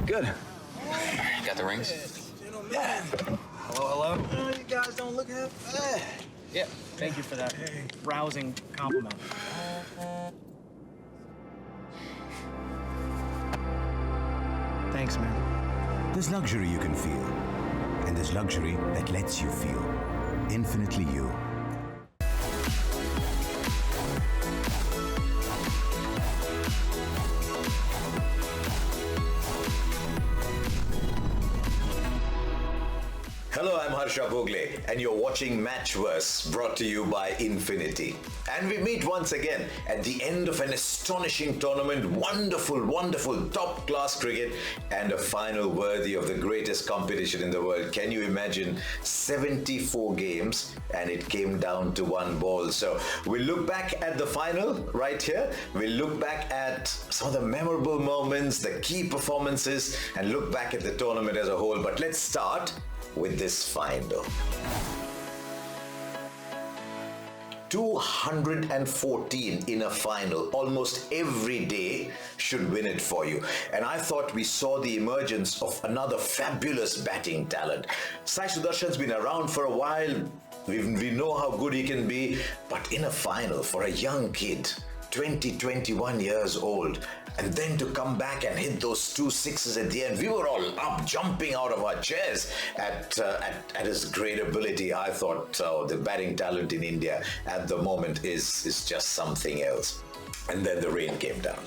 Good. Got the rings? Yeah. Hello, hello. You guys don't look half bad. Yeah. Thank you for that rousing compliment. Thanks, man. There's luxury you can feel, and there's luxury that lets you feel. Infinitely you. Hello, I'm Harsha Bhogle, and you're watching Matchverse, brought to you by INFINITI. And we meet once again at the end of an astonishing tournament, wonderful, top-class cricket, and a final worthy of the greatest competition in the world. Can you imagine 74 games, and it came down to one ball? So we'll look back at the final right here. We'll look back at some of the memorable moments, the key performances, and look back at the tournament as a whole. But let's start with this final. 214 in a final. Almost every day should win it for you. And I thought we saw the emergence of another fabulous batting talent. Sai Sudarshan's been around for a while. We know how good he can be. But in a final, for a young kid, 20, 21 years old, and then to come back and hit those 2 sixes at the end, we were all up, jumping out of our chairs at his great ability. I thought the batting talent in India at the moment is just something else. And then the rain came down.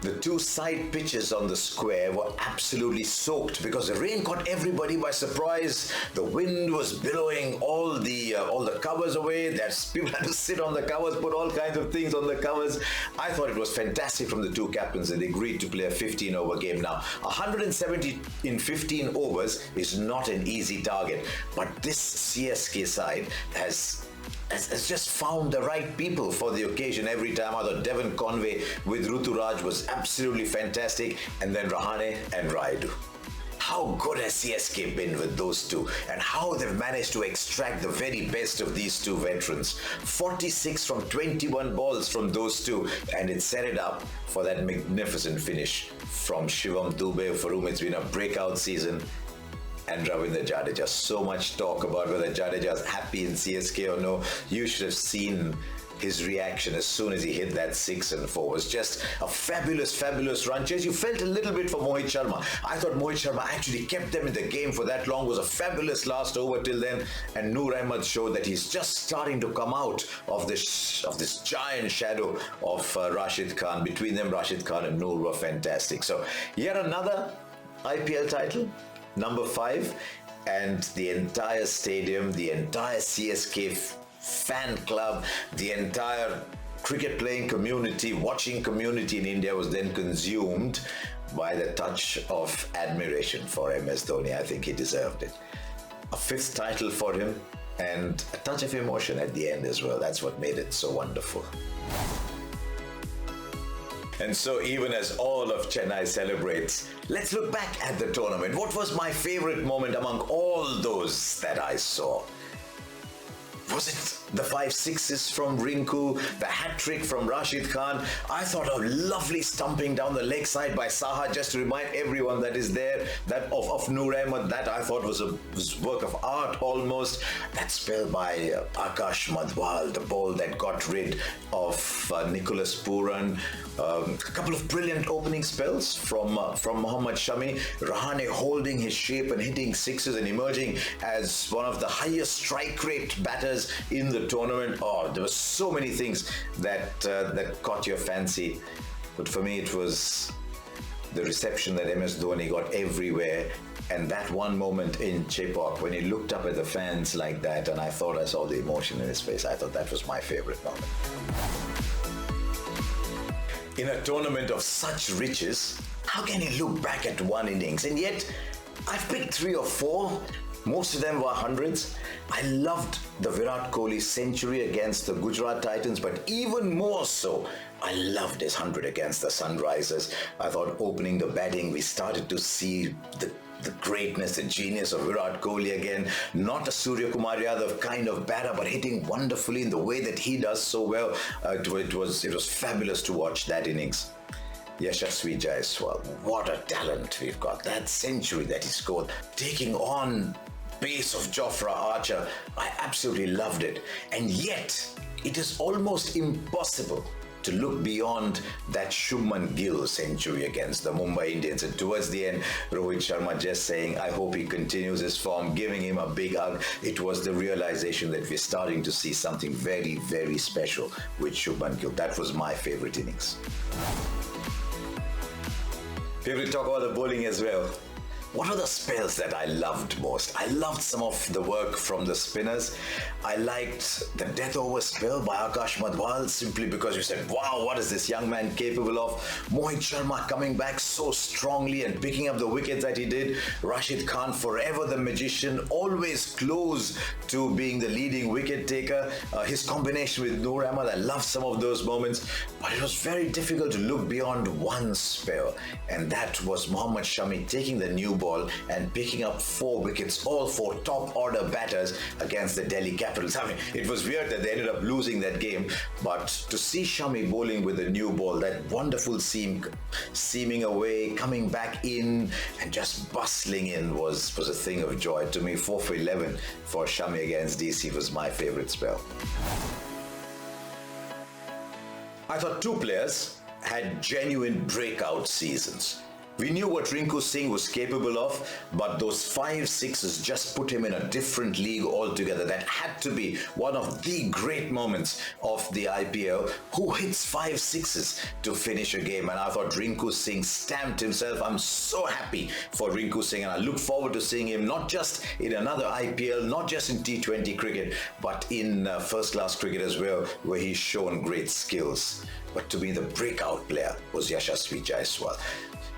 The 2 side pitches on the square were absolutely soaked because the rain caught everybody by surprise. The wind was billowing all the covers away. People had to sit on the covers, put all kinds of things on the covers. I thought it was fantastic from the 2 captains, and they agreed to play a 15-over game. Now, 170 in 15 overs is not an easy target, but this CSK side has just found the right people for the occasion every time. I thought Devon Conway with Ruturaj was absolutely fantastic, and then Rahane and Raidu. How good has CSK been with those 2, and how they've managed to extract the very best of these 2 veterans. 46 from 21 balls from those 2, and it set it up for that magnificent finish from Shivam Dube, for whom it's been a breakout season, and Ravindra Jadeja. So much talk about whether Jadeja is happy in CSK or no. You should have seen his reaction as soon as he hit that 6 and 4. It was just a fabulous run chase. You felt a little bit for Mohit Sharma. I thought Mohit Sharma actually kept them in the game for that long. It was a fabulous last over till then, and Noor Ahmed showed that he's just starting to come out of this giant shadow of Rashid Khan. Between them, Rashid Khan and Noor were fantastic. So yet another IPL title, number 5, and the entire stadium, the entire CSK fan club, the entire cricket playing community, watching community in India was then consumed by the touch of admiration for MS Dhoni. I think he deserved it. A 5th title for him, and a touch of emotion at the end as well. That's what made it so wonderful. And so even as all of Chennai celebrates, let's look back at the tournament. What was my favorite moment among all those that I saw? Was it the 5 sixes from Rinku, the hat-trick from Rashid Khan? I thought a lovely stumping down the leg side by Saha, just to remind everyone that is there, that of Noor Ahmed, that I thought was a work of art almost. That spell by Akash Madhwal, the ball that got rid of Nicholas Puran. A couple of brilliant opening spells from Mohammad Shami. Rahane holding his shape and hitting 6s and emerging as one of the highest strike rate batters in the tournament. Oh, there were so many things that caught your fancy. But for me, it was the reception that MS Dhoni got everywhere. And that one moment in Chepauk when he looked up at the fans like that, and I thought I saw the emotion in his face. I thought that was my favorite moment. In a tournament of such riches, how can you look back at one innings? And yet, I've picked 3 or 4. Most of them were hundreds. I loved the Virat Kohli century against the Gujarat Titans, but even more so, I loved his 100 against the Sunrisers. I thought opening the batting, we started to see the greatness, the genius of Virat Kohli again. Not a Surya Kumar Yadav kind of batter, but hitting wonderfully in the way that he does so well. It was fabulous to watch that innings. Yashasvi Jaiswal. What a talent we've got. That century that he scored, taking on pace of Jofra Archer. I absolutely loved it. And yet, it is almost impossible to look beyond that Shubman Gill century against the Mumbai Indians. And towards the end, Rohit Sharma just saying, I hope he continues his form, giving him a big hug. It was the realization that we're starting to see something very, very special with Shubman Gill. That was my favorite innings. Favorite to talk about the bowling as well. What are the spells that I loved most? I loved some of the work from the spinners. I liked the death over spell by Akash Madhwal simply because you said, wow, what is this young man capable of? Mohit Sharma coming back so strongly and picking up the wickets that he did. Rashid Khan, forever the magician, always close to being the leading wicket taker. His combination with Noor Ahmad, I loved some of those moments. But it was very difficult to look beyond one spell. And that was Mohammad Shami taking the new ball and picking up 4 wickets, all 4 top order batters against the Delhi Capitals. I mean, it was weird that they ended up losing that game, but to see Shami bowling with a new ball, that wonderful seaming away, coming back in and just bustling in was a thing of joy. To me, 4 for 11 for Shami against DC was my favorite spell. I thought 2 players had genuine breakout seasons. We knew what Rinku Singh was capable of, but those 5 sixes just put him in a different league altogether. That had to be one of the great moments of the IPL. Who hits 5 sixes to finish a game? And I thought Rinku Singh stamped himself. I'm so happy for Rinku Singh, and I look forward to seeing him not just in another IPL, not just in T20 cricket, but in first-class cricket as well, where he's shown great skills. But to me, the breakout player was Yashasvi Jaiswal.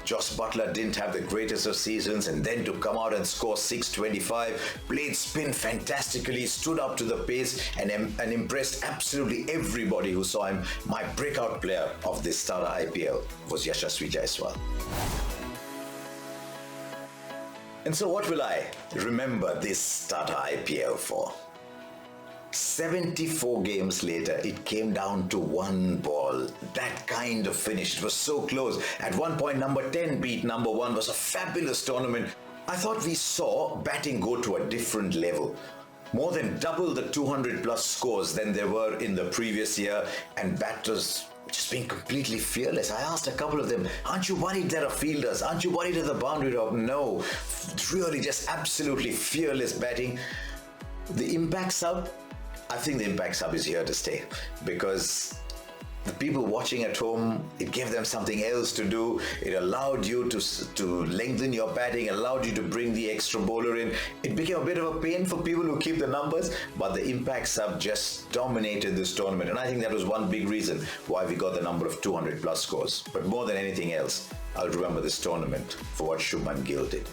Joss Butler didn't have the greatest of seasons, and then to come out and score 625, played spin fantastically, stood up to the pace and impressed absolutely everybody who saw him. My breakout player of this TATA IPL was Yashasvi Jaiswal. And so what will I remember this TATA IPL for? 74 games later, it came down to 1 ball. That kind of finish. It was so close. At one point, number 10 beat number 1. It was a fabulous tournament. I thought we saw batting go to a different level. More than double the 200 plus scores than there were in the previous year, and batters just being completely fearless. I asked a couple of them, aren't you worried there are fielders? Aren't you worried at the boundary rope? No. Really just absolutely fearless batting. The impact sub, I think the impact sub is here to stay, because the people watching at home, it gave them something else to do. It allowed you to lengthen your batting, allowed you to bring the extra bowler in. It became a bit of a pain for people who keep the numbers, but the impact sub just dominated this tournament. And I think that was one big reason why we got the number of 200 plus scores. But more than anything else, I'll remember this tournament for what Shubman Gill did.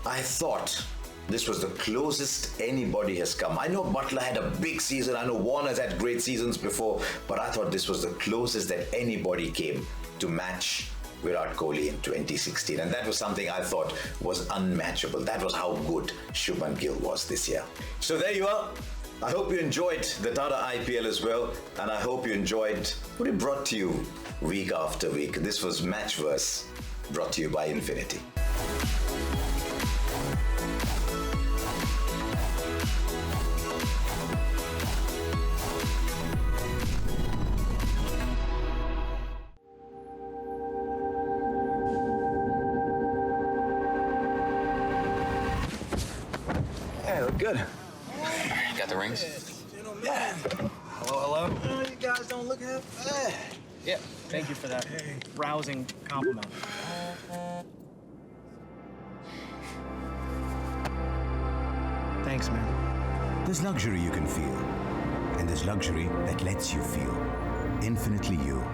I thought this was the closest anybody has come. I know Butler had a big season. I know Warner's had great seasons before, but I thought this was the closest that anybody came to match Virat Kohli in 2016. And that was something I thought was unmatchable. That was how good Shubman Gill was this year. So there you are. I hope you enjoyed the TATA IPL as well. And I hope you enjoyed what it brought to you week after week. This was Matchverse, brought to you by INFINITI. Good. Got the rings? Yeah. Hello? You guys don't look half bad. Yeah, thank you for that rousing compliment. Thanks, man. There's luxury you can feel, and there's luxury that lets you feel. Infinitely you.